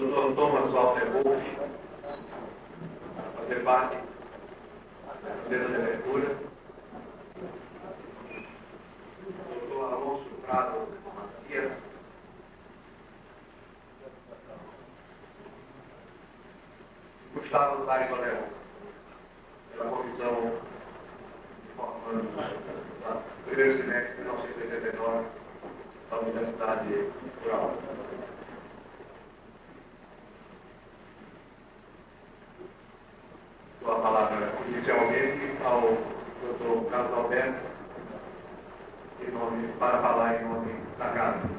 Dr. Thomas Walter Wolff, a fazer parte da mesa de abertura. Dr. Alonso Prado Macias, Gustavo Larico Leão, pela comissão de formandos do primeiro semestre de 1989 da Universidade Rural. Dou a palavra inicialmente ao Dr. Carlos Alberto, para falar em nome da casa.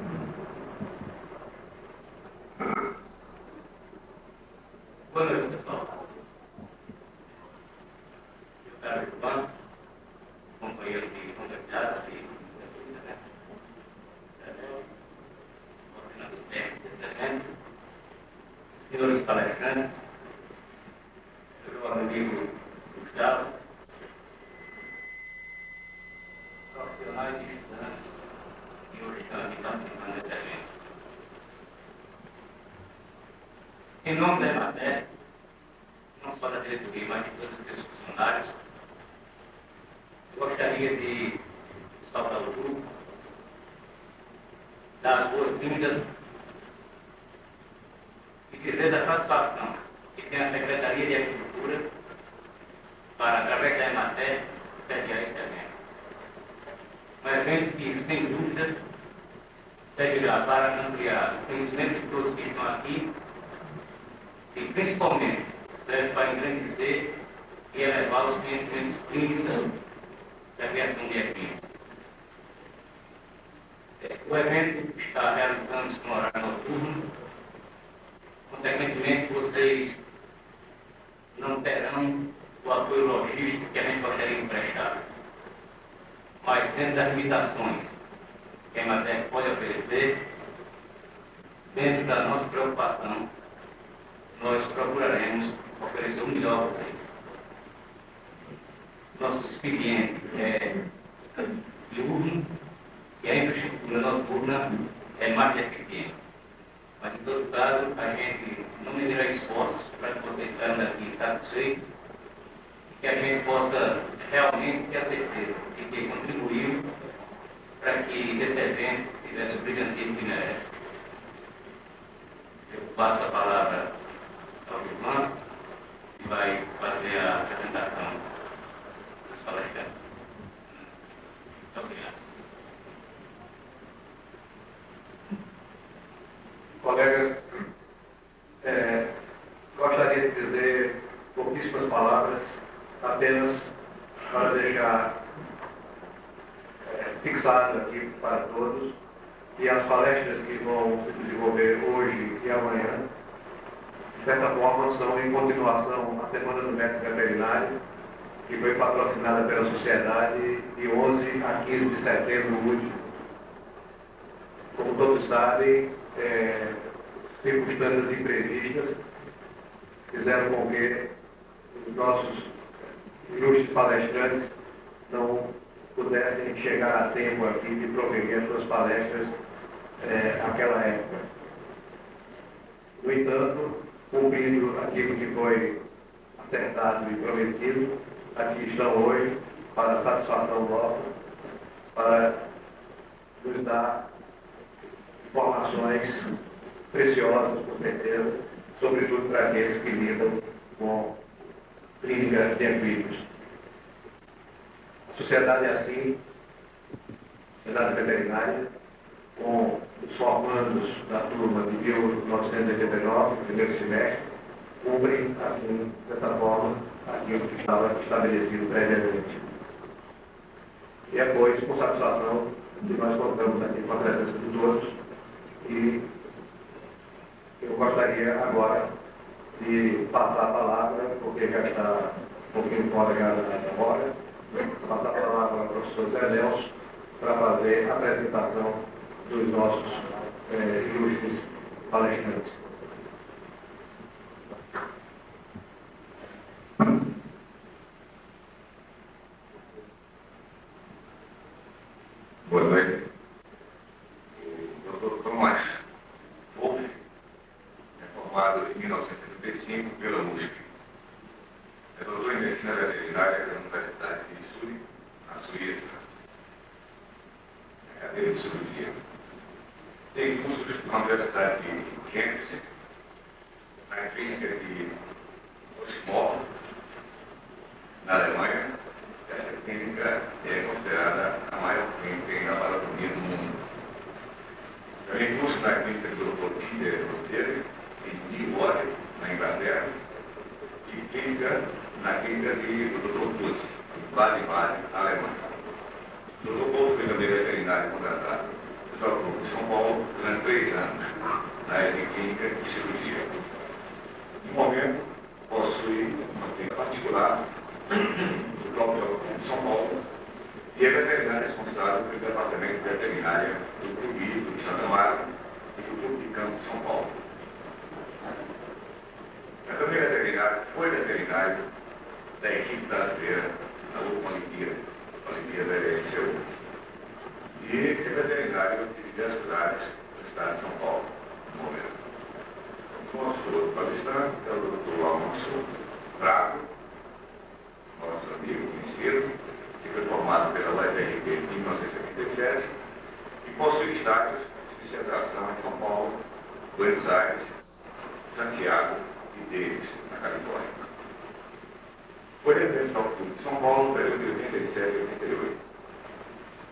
Boa noite, pessoal. Eu quero Ivan, companheiro de convidados e coordenador técnico desse evento, senhores palestrantes, meu amigo Gustavo, profissionais e estudantes que hoje estão aqui participando desse evento. Em nome da EMATER, não só da diretoria, mas de todos os seus funcionários, eu gostaria de saudar o grupo, dar as boas-vindas e dizer da satisfação que tem a Secretaria de Agricultura para, através da EMATER, sediar este evento. Um evento que, sem dúvida, servirá para ampliar o conhecimento de todos que estão aqui e, principalmente, serve para engrandecer e elevar os conhecimentos clínicos da aviação de equipe. O evento está realizando-se no horário noturno, consequentemente, vocês não terão o apoio logístico que a gente gostaria de prestar. Mas, dentro das limitações que a EMATER pode oferecer, dentro da nossa preocupação, nós procuraremos oferecer o melhor a vocês. Nosso expediente é diurno e a infraestrutura noturna é mais eficiente. Mas, em todo caso, a gente não medirá esforços para que vocês saiam daqui satisfeitos e que a gente possa realmente ter a certeza de que contribuiu para que esse evento tivesse o brilhantismo que merece. Eu passo a palavra ao Ivan, que vai fazer a apresentação dos palestrantes. Muito obrigado. Colegas, gostaria de dizer pouquíssimas palavras, apenas para deixar fixado aqui para todos que as palestras que vão se desenvolver hoje e amanhã, de certa forma, são em continuação à Semana do Médico Veterinário, que foi patrocinada pela Sociedade de 11 a 15 de setembro último. Como todos sabem, circunstâncias imprevistas fizeram com que os nossos ilustres palestrantes não pudessem chegar a tempo aqui de proferir as suas palestras naquela época. No entanto, cumprindo aquilo que foi acertado e prometido, aqui estão hoje para a satisfação nossa, para nos dar informações preciosas, com certeza, sobretudo para aqueles que lidam com clínicas de equídeos. A sociedade é assim, a sociedade veterinária, com os formandos da turma de 1989, primeiro semestre, cumprem, assim, dessa forma, aquilo que estava estabelecido previamente. E é, pois, com satisfação que nós contamos aqui com a presença de todos e eu gostaria agora de passar a palavra, porque já está um pouquinho fora da hora, passar a palavra ao professor Zé Nelson para fazer a apresentação dos nossos ilustres palestrantes. Boa noite. O Dr. Thomas Wolff, formado em 1975 pela USP. É doutor em Medicina Veterinária da Universidade de Zurique, na Suíça, na cadeira de cirurgia. Tem cursos na Universidade de Cambridge, na clínica de Osmor, na Alemanha. Essa clínica é considerada a maior clínica em laboratomia do mundo. Também curso na clínica do Dr. Peter Rothery, em Newwater, na Inglaterra, e clínica na clínica do Dr. Butz, em Baden-Baden, na Alemanha. O Dr. Butz foi também veterinário contratado pela PUC de São Paulo durante 3 anos, na área de clínica e cirurgia. No momento, possui uma clínica particular do próprio de São Paulo e é veterinário responsável pelo departamento de veterinária do Clube de Santa Marta e do Clube de Campo de São Paulo. Mas também foi veterinário da equipe brasileira na última Olimpíada LCU. E é veterinário de diversas áreas do estado de São Paulo, no momento. O nosso palestrante é o Dr. Alonso Prado, nosso amigo conhecido, que foi formado pela UFRB em 1977 e possui estágios de especialização em São Paulo, Buenos Aires, Santiago e Davis, na Califórnia. Foi residente ao Clube de São Paulo no período de 87 e 88.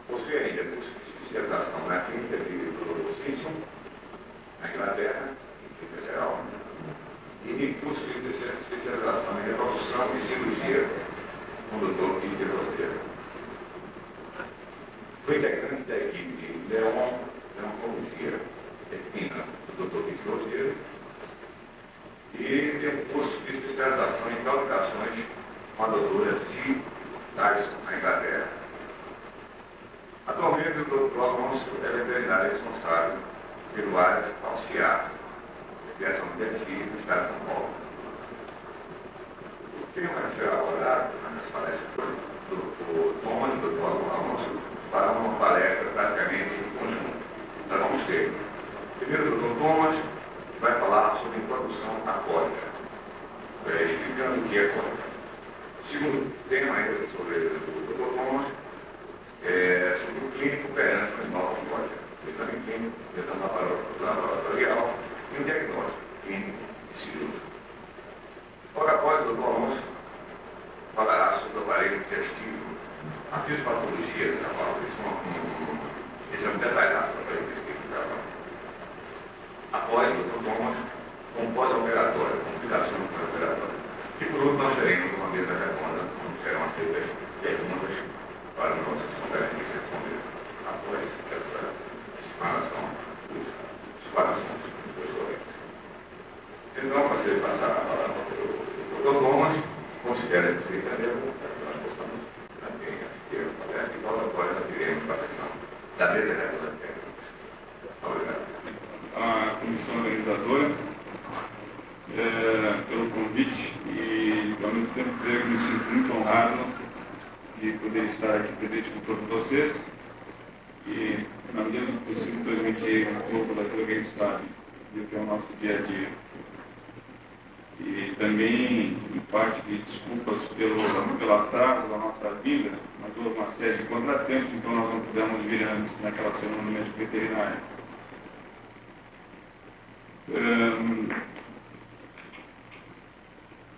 Possui ainda curso de especialização na clínica de Dr. Simpson, na Inglaterra, em clínica geral, e curso de especialização em reprodução e cirurgia com o Dr. Peter Rothery. Foi integrante da equipe de Leoncologia equina do Dr. Peter Rothery e tem um curso de especialização em fabricações com a doutora C. Tyson, na Inglaterra. Atualmente, o Dr. Alonso é veterinário responsável pelo área auxiliar de criação de dentistas no estado de São Paulo. O tema a ser abordado nas palestras do Thomas e do Dr. Alonso para uma palestra praticamente em conjunto. Nós vamos ter, primeiro, o Dr. Thomas, que vai falar sobre introdução à cólica, explicando o que é cólica. Segundo tema ainda sobre o Dr. Thomas, sobre o clínico perante as novas cólicas, o exame clínico, o exame laboratorial e o diagnóstico clínico e cirúrgico. Logo após, o Dr. Alonso falará sobre o aparelho digestivo, a fisiopatologia da qual esse é um detalhado do aparelho digestivo da qual. Após, o Dr. Thomas, com pós-operatório, complicações pós-operatórias. E por último, nós teremos uma mesa redonda, onde serão aceitas perguntas para os nossos conferencistas responder após essa explanação dos colegas. Então, para você passar a palavra para o Dr. Thomas, considera que seja mesmo para que nós possamos também assistir a palestra e logo após nós iremos para a sessão da mesa redonda de perguntas. Obrigado. A comissão organizadora, pelo convite e, ao mesmo tempo, dizer que me sinto muito honrado de poder estar aqui presente com todos vocês e, na medida do possível, transmitir um pouco daquilo que a gente sabe do que é o nosso dia a dia. E também, em parte, de desculpas pelo atraso da nossa vida, mas houve uma série de contratempos, então nós não pudemos vir antes naquela semana do médico veterinário.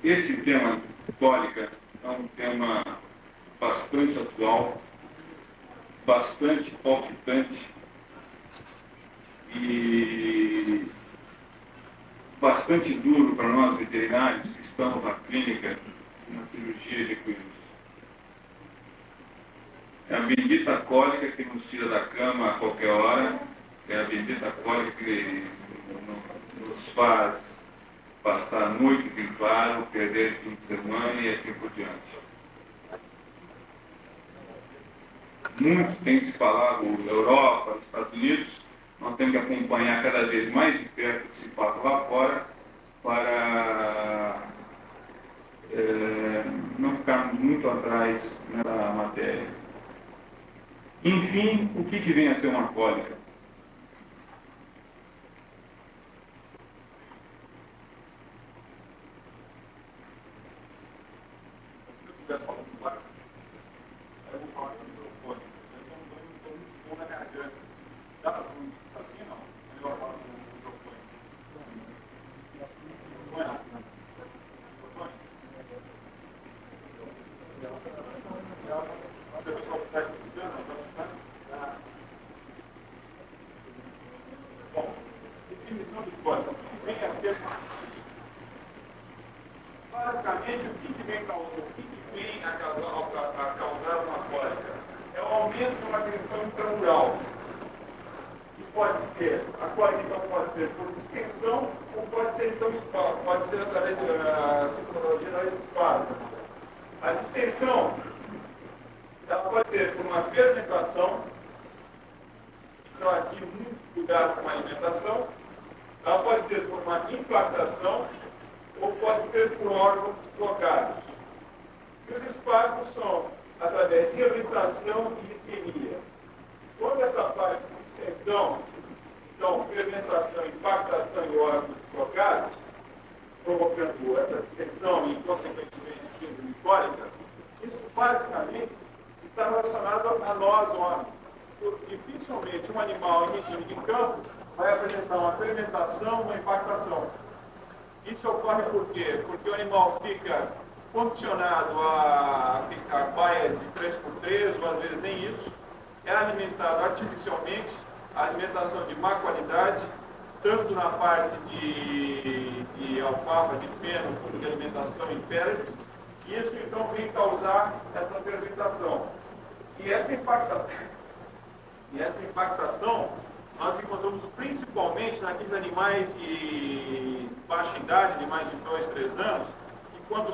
Esse tema, cólica, é um tema bastante atual, bastante palpitante e bastante duro para nós veterinários que estamos na clínica, na cirurgia de equinos. É a bendita cólica que nos tira da cama a qualquer hora, é a bendita cólica que nos faz passar noites em claro, perder fim de semana e assim por diante. Muito tem se falado na Europa, nos Estados Unidos, nós temos que acompanhar cada vez mais de perto o que se passa lá fora para não ficarmos muito atrás na matéria. Enfim, o que vem a ser uma cólica? pode ser através da sintomatologia da espasmo. A distensão, ela pode ser por uma fermentação, então aqui muito cuidado com a alimentação, ela pode ser por uma impactação, ou pode ser por órgãos deslocados. E os espasmos são através de irritação e isquemia. Quando essa parte de distensão, então fermentação, impactação e órgãos deslocados, provocando essa distensão e consequentemente síndrome cólica, isso basicamente está relacionado a nós homens. Porque dificilmente um animal em regime de campo vai apresentar uma fermentação, uma impactação. Isso ocorre por quê? Porque o animal fica condicionado a ficar baias de 3x3, ou às vezes nem isso, é alimentado artificialmente, alimentação de má qualidade, tanto na parte de alfafa, de feno, como de alimentação em pellets, e isso então vem causar essa fermentação. E essa impactação nós encontramos principalmente naqueles animais de baixa idade, de mais de 2, 3 anos, e quando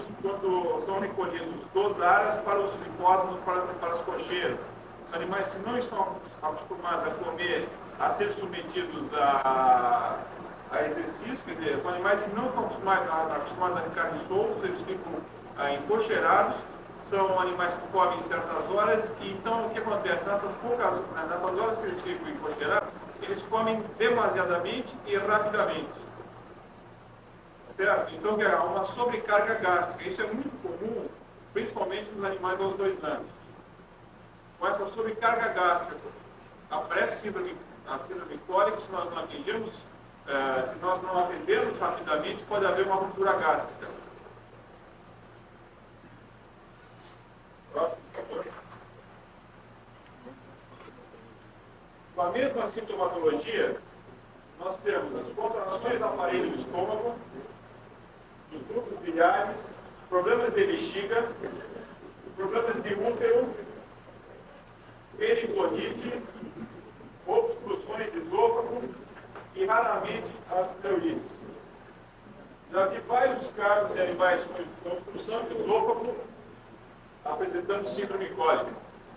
são recolhidos dos aras para os hipódromos, para as cocheiras. Os animais que não estão acostumados a comer, a ser submetidos a exercício, quer dizer, os animais que não estão acostumados a carne solta, eles ficam encocheirados, são animais que comem em certas horas, e então o que acontece? Nessas horas que eles ficam encocheirados, eles comem demasiadamente e rapidamente. Certo? Então há uma sobrecarga gástrica. Isso é muito comum, principalmente nos animais aos 2 anos. Com essa sobrecarga gástrica, aparece a síndrome cólica, se nós não atingirmos, se nós não atendermos rapidamente, pode haver uma ruptura gástrica. Com a mesma sintomatologia, nós temos as contrações do aparelho do estômago, dos ductos biliares, problemas de bexiga, problemas de útero, peritonite, obstruções de esôfago e, raramente, as pleurites. Já vi vários casos de animais com obstrução de esôfago apresentando síndrome cólica.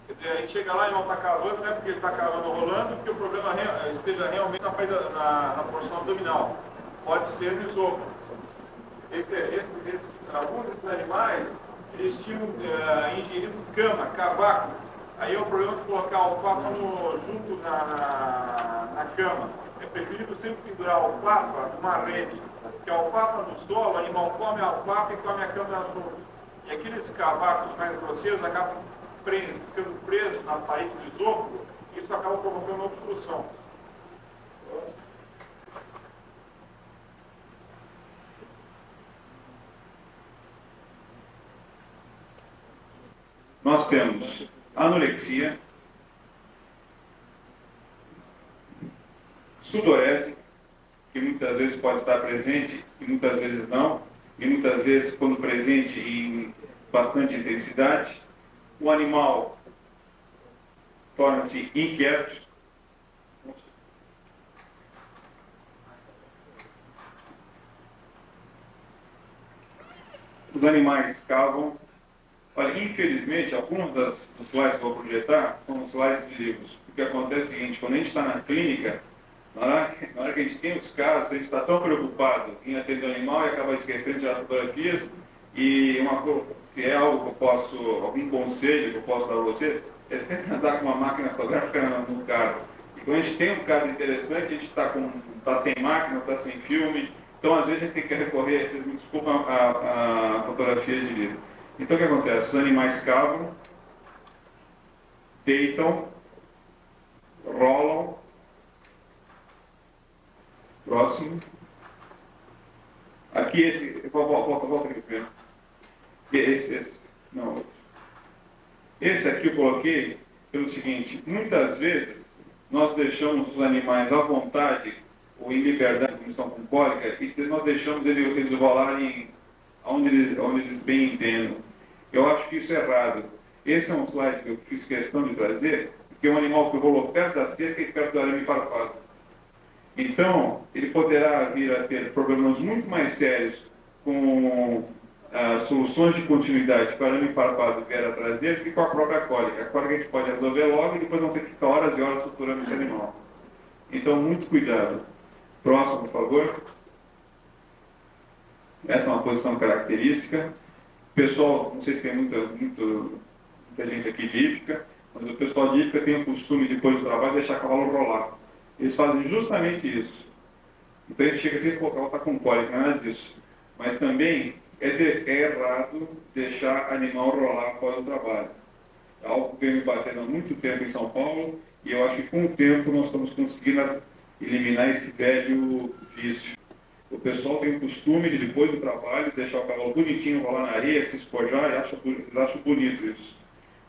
Quer dizer, a gente chega lá e não está cavando, não é porque ele está cavando rolando, porque o problema esteja realmente na porção abdominal. Pode ser no esôfago. Alguns desses animais, eles tinham ingerido cama, cavaco. Aí é o problema de colocar alfafa junto na cama. É preferível sempre pendurar a alfafa numa rede. Porque a alfafa no solo, o animal come a alfafa e come a cama junto. E aqueles cavacos mais grosseiros acabam ficando presos na parede do esôfago, e isso acaba provocando uma obstrução. Nós temos anorexia, sudorese, que muitas vezes pode estar presente e muitas vezes não, e muitas vezes quando presente em bastante intensidade. O animal torna-se inquieto, os animais cavam. Olha, infelizmente, alguns dos slides que eu vou projetar são slides de livros. O que acontece é o seguinte: quando a gente está na clínica, na hora que a gente tem os casos, a gente está tão preocupado em atender o animal e acaba esquecendo de as fotografias. E se é algo que eu posso, algum conselho que eu posso dar a vocês, é sempre andar com uma máquina fotográfica no carro. E quando a gente tem um caso interessante, a gente está sem máquina, está sem filme, então às vezes a gente tem que recorrer, vocês me desculpam, a fotografias de livro. Então o que acontece? Os animais cavam, deitam, rolam. Próximo. Aqui volta aqui primeiro. Não. Esse aqui eu coloquei pelo seguinte: muitas vezes nós deixamos os animais à vontade ou em liberdade, como estão com cólica, e nós deixamos eles rolarem onde eles bem entendam. Eu acho que isso é errado. Esse é um slide que eu fiz questão de trazer, que é um animal que rolou perto da cerca e perto do arame farpado. Então, ele poderá vir a ter problemas muito mais sérios com soluções de continuidade para arame farpado que vier atrás dele que com a própria cólica. A cólica a gente pode resolver logo e depois não ter que ficar horas e horas suturando esse animal. Então, muito cuidado. Próximo, por favor. Essa é uma posição característica. O pessoal, não sei se tem muita gente aqui de hípica, mas o pessoal de hípica tem o costume, depois do trabalho, de deixar o cavalo rolar. Eles fazem justamente isso. Então, a gente chega assim, pô, o cavalo está com cólica, não é nada disso. Mas também é errado deixar animal rolar após o trabalho. É algo que vem me batendo há muito tempo em São Paulo, e eu acho que com o tempo nós estamos conseguindo eliminar esse velho vício. O pessoal tem o costume de, depois do trabalho, deixar o cavalo bonitinho, rolar na areia, se espojar, e acho bonito isso.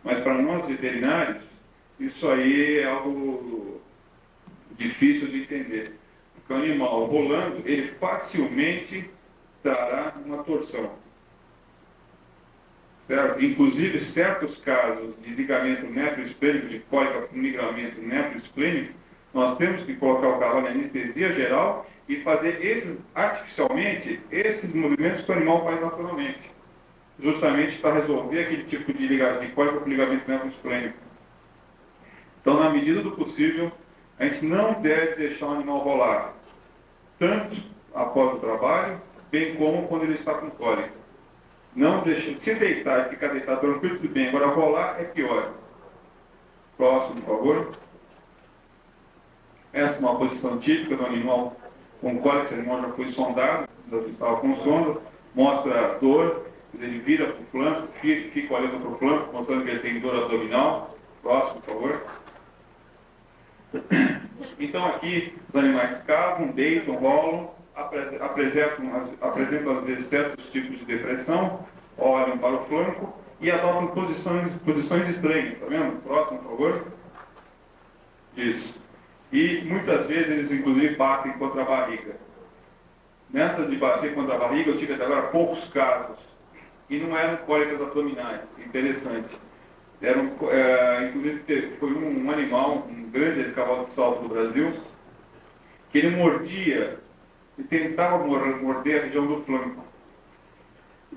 Mas para nós veterinários, isso aí é algo difícil de entender. Porque o animal rolando, ele facilmente trará uma torção. Certo? Inclusive, certos casos de ligamento nefroesplênico, de cólica com ligamento nefroesplênico, nós temos que colocar o cavalo em anestesia geral e fazer artificialmente esses movimentos que o animal faz naturalmente, justamente para resolver aquele tipo de cólica com ligamento nefroesplênico. Então, na medida do possível, a gente não deve deixar o animal rolar, tanto após o trabalho, bem como quando ele está com cólica. Não deixe, se deitar e ficar deitado tranquilo, tudo bem. Agora rolar é pior. Próximo, por favor. Essa é uma posição típica do animal com cólica. Esse animal já foi sondado, já estava com sonda, mostra a dor, ele vira para o flanco, fica olhando para o flanco, mostrando que ele tem dor abdominal. Próximo, por favor. Então aqui os animais cavam, deitam, rolam, apresentam às vezes certos tipos de depressão, olham para o flanco e adotam posições estranhas, tá vendo? Próximo, por favor. Isso. E muitas vezes eles inclusive batem contra a barriga. Nessa de bater contra a barriga eu tive até agora poucos casos. E não eram cólicas abdominais, interessante. Inclusive foi um animal, um grande cavalo de salto do Brasil, que ele mordia e tentava morder a região do flanco.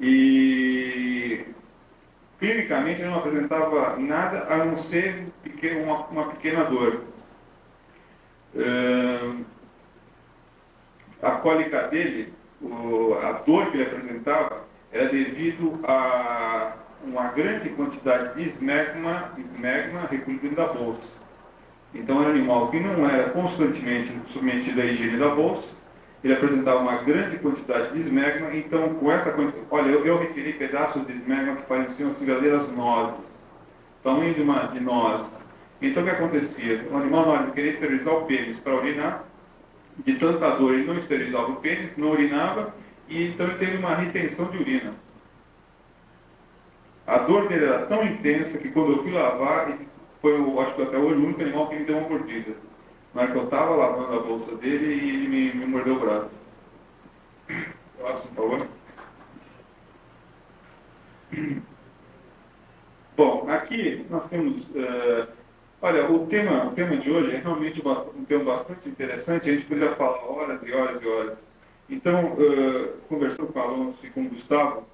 E clinicamente ele não apresentava nada a não ser uma pequena dor. A cólica dele, a dor que ele apresentava, era devido a uma grande quantidade de esmegma recolhido dentro da bolsa. Então era um animal que não era constantemente submetido à higiene da bolsa, ele apresentava uma grande quantidade de esmegma, então com essa quantidade, olha, eu retirei pedaços de esmegma que pareciam assim verdadeiras nozes, tamanho de nozes. Então o que acontecia? O animal, na hora de querer esterilizar o pênis para urinar, de tanta dor ele não esterilizava o pênis, não urinava, e então ele teve uma retenção de urina. A dor dele era tão intensa que quando eu fui lavar, ele foi, acho que até hoje, o único animal que me deu uma mordida. Na hora que eu estava lavando a bolsa dele e ele me mordeu o braço. Próximo, por favor. Bom, aqui nós temos... olha, o tema de hoje é realmente um tema bastante interessante. A gente poderia falar horas e horas e horas. Então, conversando com o Alonso e com o Gustavo,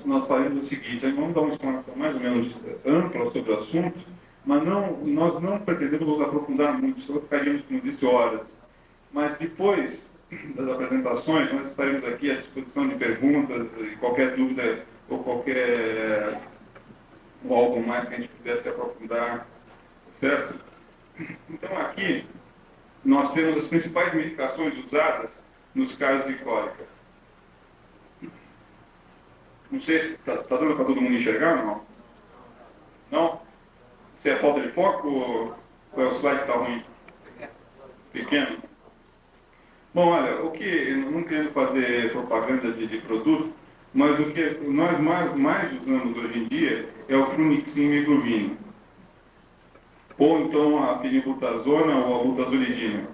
nós faremos o seguinte: vamos dar uma explanação mais ou menos ampla sobre o assunto, mas nós não pretendemos nos aprofundar muito, só ficaríamos, como disse, horas. Mas depois das apresentações, nós estaremos aqui à disposição de perguntas e qualquer dúvida ou qualquer ou algo mais que a gente pudesse aprofundar, certo? Então aqui nós temos as principais medicações usadas nos casos de cólica. Não sei se está dando para todo mundo enxergar ou não? Não? Se é falta de foco ou é o slide que está ruim? Pequeno? Bom, olha, o que, não querendo fazer propaganda de produto, mas o que nós mais usamos hoje em dia é o Flunixin Microvino. Ou então a fenilbutazona ou a butazolidina.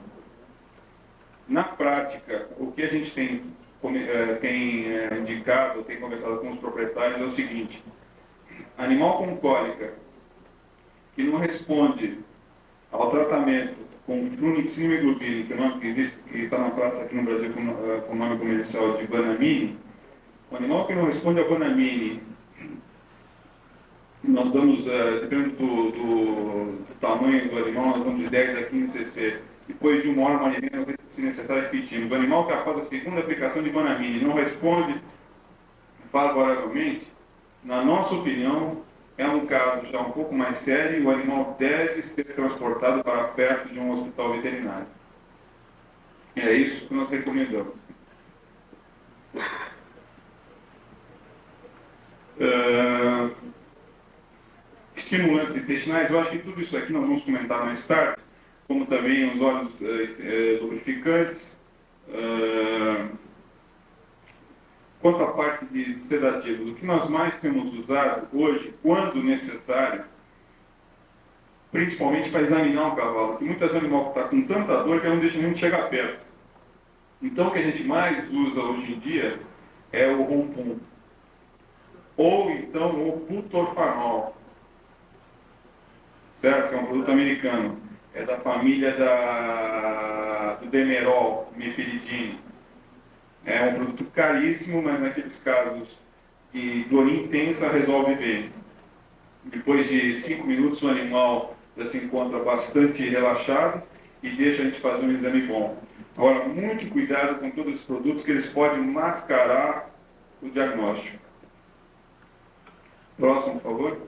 Na prática, o que a gente tem indicado, tem conversado com os proprietários é o seguinte: animal com cólica que não responde ao tratamento com flunixima e globina, que está na praça aqui no Brasil com o nome comercial de Banamine, o animal que não responde a Banamine, nós damos, dependendo do tamanho do animal, nós damos de 10 a 15 cc. Depois de 1 hora, 1 hora e meia, se necessário, repetindo. O animal que após a segunda aplicação de Banamine não responde favoravelmente, na nossa opinião, é um caso já um pouco mais sério e o animal deve ser transportado para perto de um hospital veterinário. E é isso que nós recomendamos. Estimulantes intestinais, eu acho que tudo isso aqui nós vamos comentar mais tarde, como também os óleos lubrificantes. Quanto à parte de sedativos, o que nós mais temos usado hoje, quando necessário, principalmente para examinar o cavalo, porque muitas vezes o animal está com tanta dor que não deixa nem chegar perto. Então o que a gente mais usa hoje em dia é o Rompum, ou então o butorfanol, certo? Que é um produto americano, é da família do Demerol, Meperidine. É um produto caríssimo, mas naqueles casos de dor intensa resolve bem. Depois de 5 minutos o animal já se encontra bastante relaxado e deixa a gente fazer um exame bom. Agora, muito cuidado com todos os produtos que eles podem mascarar o diagnóstico. Próximo, por favor.